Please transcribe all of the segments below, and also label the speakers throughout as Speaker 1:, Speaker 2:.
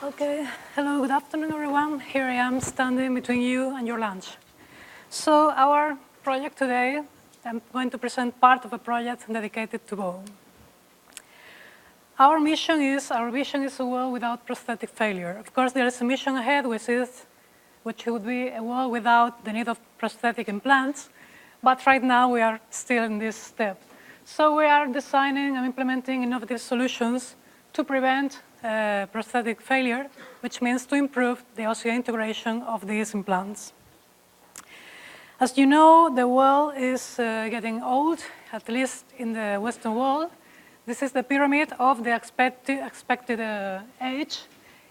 Speaker 1: Okay, hello, good afternoon, everyone. Here I am standing between you and your lunch. So our project today, I'm going to present part of a project dedicated to bone. Our vision is a world without prosthetic failure. Of course, there is a mission ahead, which would be a world without the need of prosthetic implants, but right now we are still in this step. So we are designing and implementing innovative solutions to prevent prosthetic failure, which means to improve the osseointegration of these implants. As you know, the world is getting old, at least in the Western world. This is the pyramid of the expected age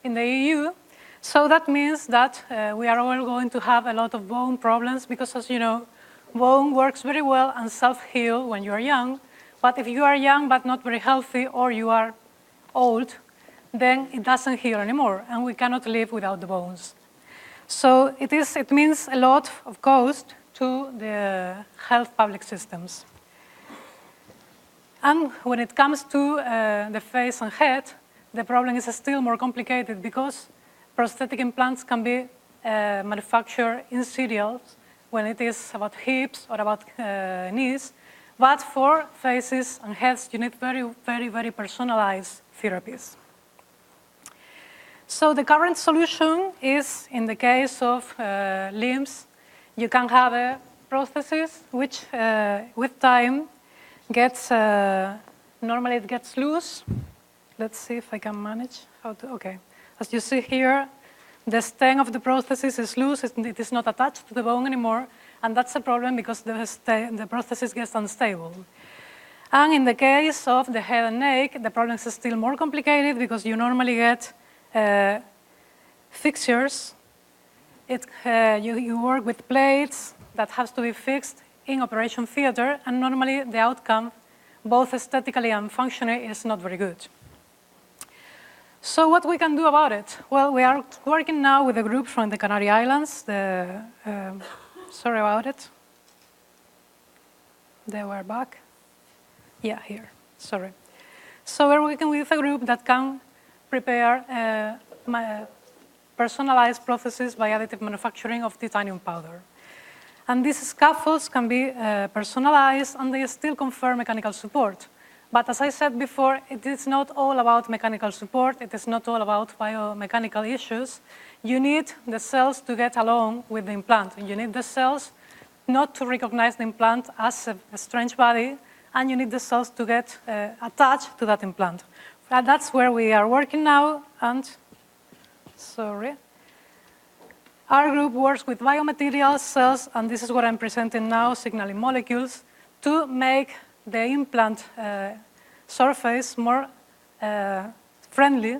Speaker 1: in the EU. So that means that we are all going to have a lot of bone problems because, as you know, bone works very well and self-heal when you are young. But if you are young but not very healthy, or you are old, then it doesn't heal anymore, and we cannot live without the bones. So it means a lot of cost to the health public systems. And when it comes to the face and head, the problem is still more complicated because prosthetic implants can be manufactured in serials when it is about hips or about knees. But for faces and heads, you need very, very, very personalized therapies. So the current solution is, in the case of limbs, you can have a prosthesis which, with time, gets, normally it gets loose. Let's see if I can manage how to, okay. As you see here, the stem of the prosthesis is loose, it is not attached to the bone anymore, and that's a problem because the prosthesis gets unstable. And in the case of the head and neck, the problem is still more complicated because you normally get fixtures. You work with plates that have to be fixed in operation theater, and normally the outcome, both aesthetically and functionally, is not very good. So what we can do about it? Well, we are working now with a group from the Canary Islands. Sorry about it. They were back. Yeah, here, sorry. So we're working with a group that can prepare personalized processes by additive manufacturing of titanium powder. And these scaffolds can be personalized, and they still confer mechanical support. But as I said before, it is not all about mechanical support. It is not all about biomechanical issues. You need the cells to get along with the implant. You need the cells not to recognize the implant as a strange body, and you need the cells to get attached to that implant. That's where we are working now, and sorry. Our group works with biomaterials, cells, and this is what I'm presenting now, signaling molecules, to make the implant surface more friendly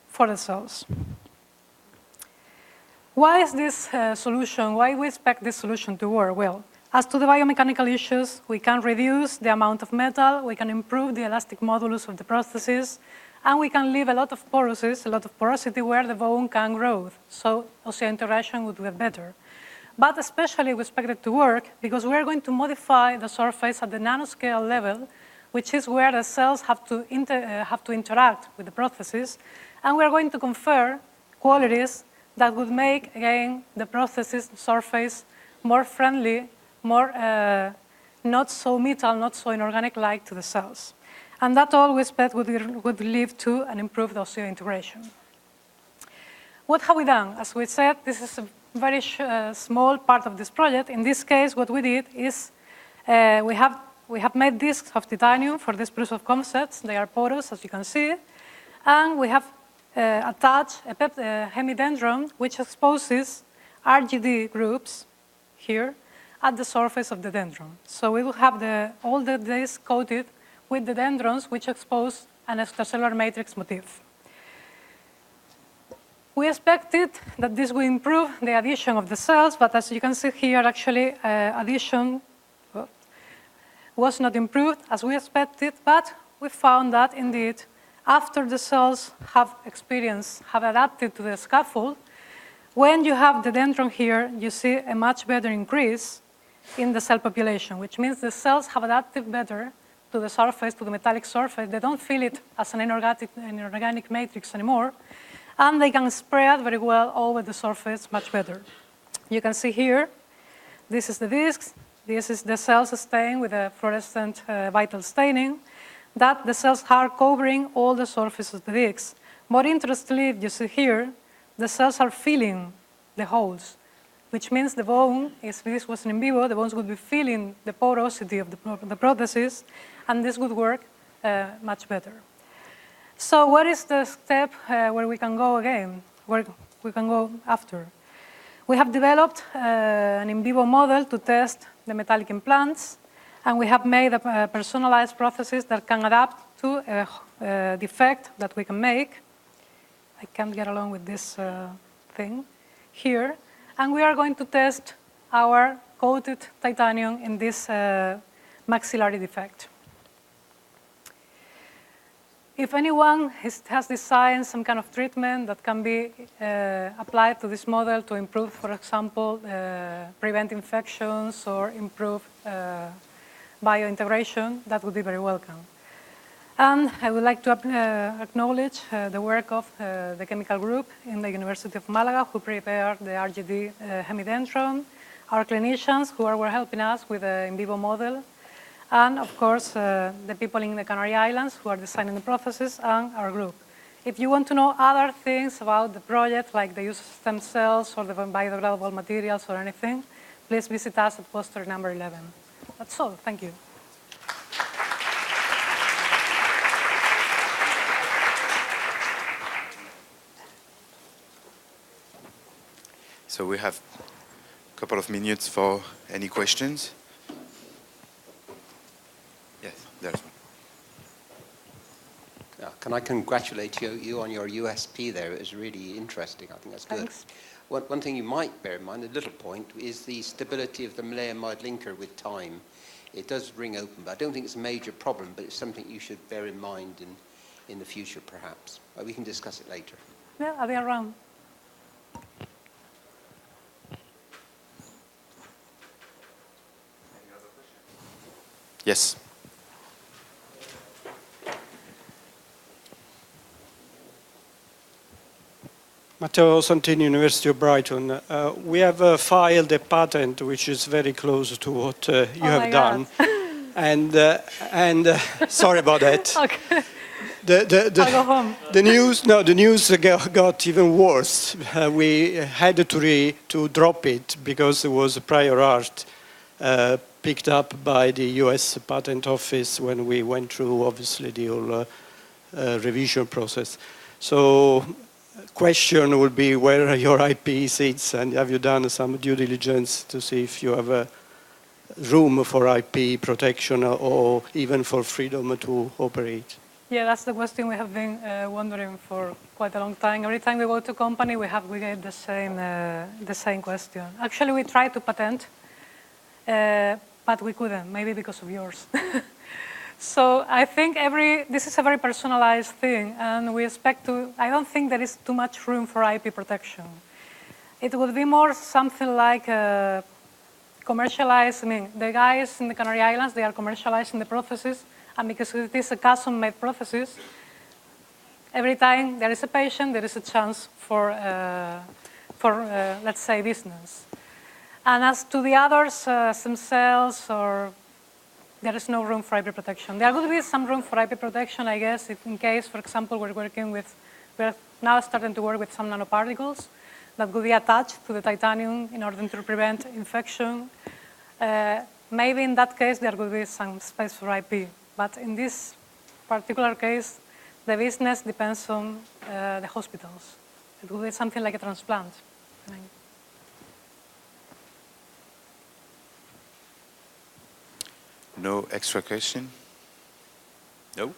Speaker 1: for the cells. Why is this solution, why we expect this solution to work? Well, as to the biomechanical issues, we can reduce the amount of metal, we can improve the elastic modulus of the prosthesis, and we can leave a lot of porosity where the bone can grow. So osseointegration would get better. But especially we expect it to work because we're going to modify the surface at the nanoscale level, which is where the cells have to interact with the prosthesis, and we're going to confer qualities that would make, again, the prosthesis surface more friendly, more not so metal, not so inorganic-like to the cells. And that all we expect would lead to an improved osseointegration. What have we done? As we said, this is a very small part of this project. In this case, what we did is we have made discs of titanium for this proof of concepts. They are porous, as you can see. And we have attached a hemidendron, which exposes RGD groups here at the surface of the dendron. So we will have all the discs coated with the dendrons, which expose an extracellular matrix motif. We expected that this would improve the adhesion of the cells, but as you can see here, actually, adhesion was not improved as we expected, but we found that indeed, after the cells have adapted to the scaffold, when you have the dendron here, you see a much better increase in the cell population, which means the cells have adapted better to the surface, to the metallic surface. They don't feel it as an inorganic matrix anymore. And they can spread very well over the surface much better. You can see here, this is the discs. This is the cells stained with a fluorescent vital staining, that the cells are covering all the surface of the discs. More interestingly, you see here, the cells are filling the holes, which means the bone, if this was in vivo, the bones would be filling the porosity of the prosthesis, and this would work much better. So what is the step where we can go again, where we can go after? We have developed an in vivo model to test the metallic implants, and we have made a personalized prosthesis that can adapt to a defect that we can make. I can't get along with this thing here. And we are going to test our coated titanium in this maxillary defect. If anyone has designed some kind of treatment that can be applied to this model to improve, for example, prevent infections or improve biointegration, that would be very welcome. And I would like to acknowledge the work of the chemical group in the University of Malaga who prepared the RGD hemidendron, our clinicians who were helping us with the in vivo model, and of course the people in the Canary Islands who are designing the processes, and our group. If you want to know other things about the project, like the use of stem cells or the biodegradable materials or anything, please visit us at poster number 11. That's all. Thank you.
Speaker 2: So we have a couple of minutes for any questions. Yes, there's one.
Speaker 3: Can I congratulate you on your USP there? It was really interesting. I think that's good.
Speaker 1: Thanks.
Speaker 3: One thing you might bear in mind, a little point, is the stability of the maleimide linker with time. It does ring open, but I don't think it's a major problem, but it's something you should bear in mind in the future, perhaps. We can discuss it later.
Speaker 1: Yeah, I'll be around.
Speaker 2: Yes.
Speaker 4: Matteo Santini, University of Brighton. We have filed a patent which is very close to what you have done. And sorry about that.
Speaker 1: Okay.
Speaker 4: I'll
Speaker 1: go home.
Speaker 4: The news got even worse. We had to drop it because it was a prior art picked up by the US Patent Office when we went through, obviously, the whole revision process. So question would be where your IP sits, and have you done some due diligence to see if you have a room for IP protection or even for freedom to operate?
Speaker 1: Yeah, that's the question we have been wondering for quite a long time. Every time we go to a company, we get the same question. Actually, we tried to patent, but we couldn't, maybe because of yours. So I think this is a very personalized thing, and we expect to, I don't think there is too much room for IP protection. It would be more something like commercialized, the guys in the Canary Islands, they are commercializing the processes, and because it is a custom-made processes, every time there is a patient, there is a chance for let's say, business. And as to the others, stem cells, or there is no room for IP protection. There would be some room for IP protection, I guess, if in case, for example, we're now starting to work with some nanoparticles that would be attached to the titanium in order to prevent infection. Maybe in that case, there would be some space for IP. But in this particular case, the business depends on the hospitals. It would be something like a transplant.
Speaker 2: No extra question? No?